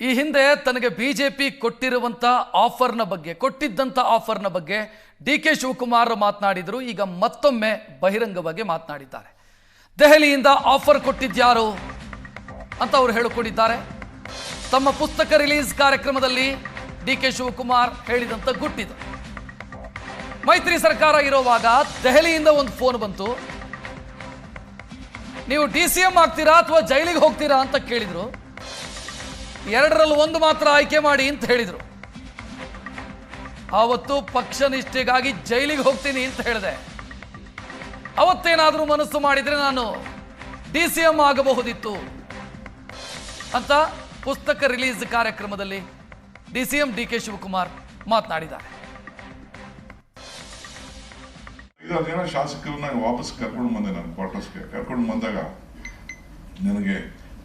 ಈ ಹಿಂದೆ ತನಗೆ ಬಿಜೆಪಿ ಕೊಟ್ಟಿದ್ದಂತ ಆಫರ್ನ ಬಗ್ಗೆ ಡಿ ಕೆ ಶಿವಕುಮಾರ್ ಮಾತನಾಡಿದರು. ಈಗ ಮತ್ತೊಮ್ಮೆ ಬಹಿರಂಗವಾಗಿ ಮಾತನಾಡಿದ್ದಾರೆ. ದೆಹಲಿಯಿಂದ ಆಫರ್ ಕೊಟ್ಟಿದ್ಯಾರು ಅಂತ ಅವರು ಹೇಳಿಕೊಂಡಿದ್ದಾರೆ. ತಮ್ಮ ಪುಸ್ತಕ ರಿಲೀಸ್ ಕಾರ್ಯಕ್ರಮದಲ್ಲಿ ಡಿ ಕೆ ಶಿವಕುಮಾರ್ ಹೇಳಿದಂತ ಗುಟ್ಟಿದೆ. ಮೈತ್ರಿ ಸರ್ಕಾರ ಇರುವಾಗ ದೆಹಲಿಯಿಂದ ಒಂದು ಫೋನ್ ಬಂತು. ನೀವು DCM ಆಗ್ತೀರಾ ಅಥವಾ ಜೈಲಿಗೆ ಹೋಗ್ತೀರಾ ಅಂತ ಕೇಳಿದ್ರು. ಎರಡರಲ್ಲಿ ಒಂದು ಮಾತ್ರ ಆಯ್ಕೆ ಮಾಡಿ ಅಂತ ಹೇಳಿದ್ರು. ಆವತ್ತು ಪಕ್ಷ ನಿಷ್ಠೆಗಾಗಿ ಜೈಲಿಗೆ ಹೋಗ್ತೀನಿ ಅಂತ ಹೇಳಿದೆ. ಅವತ್ತೇನಾದರೂ ಮನಸ್ಸು ಮಾಡಿದ್ರೆ ನಾನು DCM ಆಗಬಹುದಿತ್ತು ಅಂತ ಪುಸ್ತಕ ರಿಲೀಸ್ ಕಾರ್ಯಕ್ರಮದಲ್ಲಿ DCM ಡಿ ಕೆ ಶಿವಕುಮಾರ್ ಮಾತನಾಡಿದ್ದಾರೆ. 5 ಜನ ಶಾಸಕರನ್ನ ವಾಪಸ್ ಕರ್ಕೊಂಡು ಬಂದೆ. ನಾನು ಕ್ವಾರ್ಟರ್ಸ್ಗೆ ಕರ್ಕೊಂಡು ಬಂದಾಗ ನನಗೆ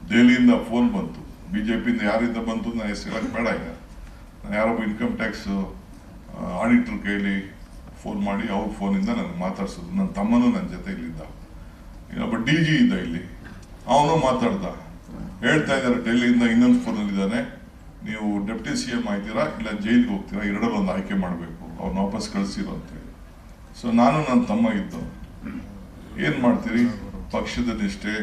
ದೆಹಲಿಯಿಂದ ಫೋನ್ ಬಂತು. ಬಿಜೆಪಿಯಿಂದ ಯಾರಿಂದ ಬಂತು ನಾನು ಹೆಸರು ಹೇಳಕ್ ಬೇಡ. ಈಗ ನಾನು ಯಾರೊಬ್ಬ ಇನ್ಕಮ್ ಟ್ಯಾಕ್ಸ್ ಆಡಿಟರ್ ಕೈಲಿ ಫೋನ್ ಮಾಡಿ ಅವ್ರ ಫೋನಿಂದ ನನಗೆ ಮಾತಾಡ್ಸೋದು. ನನ್ನ ತಮ್ಮನೂ ನನ್ನ ಜೊತೆಗಿದ್ದ. ಇನ್ನೊಬ್ಬ DG ಇದ್ದ ಇಲ್ಲಿ, ಅವನು ಮಾತಾಡ್ದ. ಹೇಳ್ತಾ ಇದ್ದಾರೆ ಡೆಲ್ಲಿಯಿಂದ ಇನ್ನೊಂದು ಫೋನಲ್ಲಿದ್ದಾನೆ, ನೀವು ಡೆಪ್ಟಿ CM ಆಯ್ತೀರಾ ಇಲ್ಲ ಜೈಲಿಗೆ ಹೋಗ್ತೀರಾ, ಎರಡರಲ್ಲಿ ಒಂದು ಆಯ್ಕೆ ಮಾಡಬೇಕು, ಅವ್ರನ್ನ ವಾಪಸ್ ಕಳಿಸಿರೋ ಅಂತೇಳಿ. ಸೊ ನಾನು ನನ್ನ ತಮ್ಮ ಇದ್ದು ಏನು ಮಾಡ್ತೀರಿ, ಪಕ್ಷದ ನಿಷ್ಠೆ.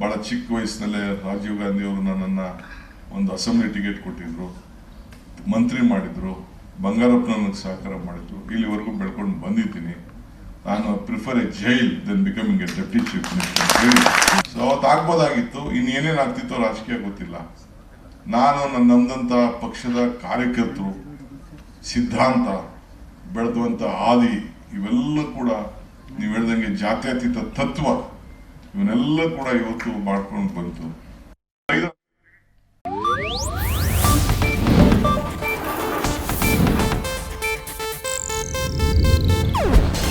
ಭಾಳ ಚಿಕ್ಕ ವಯಸ್ಸಿನಲ್ಲೇ ರಾಜೀವ್ ಗಾಂಧಿ ಅವರು ನನ್ನನ್ನು ಒಂದು ಅಸೆಂಬ್ಲಿ ಟಿಕೆಟ್ ಕೊಟ್ಟಿದ್ರು, ಮಂತ್ರಿ ಮಾಡಿದ್ರು, ಬಂಗಾರಪ್ಪ ನನಗೆ ಸಹಕಾರ ಮಾಡಿದ್ರು. ಇಲ್ಲಿವರೆಗೂ ಬೆಳ್ಕೊಂಡು ಬಂದಿದ್ದೀನಿ. ನಾನು prefer a jail then becoming a deputy chief minister ಅಂತ ಹೇಳಿ. ಸೊ ಅವತ್ತು ಆಗ್ಬೋದಾಗಿತ್ತು, ಇನ್ನೇನೇನು ಆಗ್ತಿತ್ತೋ ರಾಜಕೀಯ ಗೊತ್ತಿಲ್ಲ. ನಾನು ನಮ್ಮದಂಥ ಪಕ್ಷದ ಕಾರ್ಯಕರ್ತರು, ಸಿದ್ಧಾಂತ, ಬೆಳೆದುವಂಥ ಆದಿ, ಇವೆಲ್ಲ ಕೂಡ ನೀವು ಹೇಳ್ದಂಗೆ ಜಾತ್ಯತೀತ ತತ್ವ, ಇವನ್ನೆಲ್ಲ ಕೂಡ ಇವತ್ತು ಮಾಡ್ಕೊಂಡು ಬಂತು.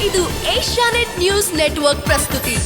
ಇದು ಏಷ್ಯಾನೆಟ್ ನ್ಯೂಸ್ ನೆಟ್ವರ್ಕ್ ಪ್ರಸ್ತುತಿ.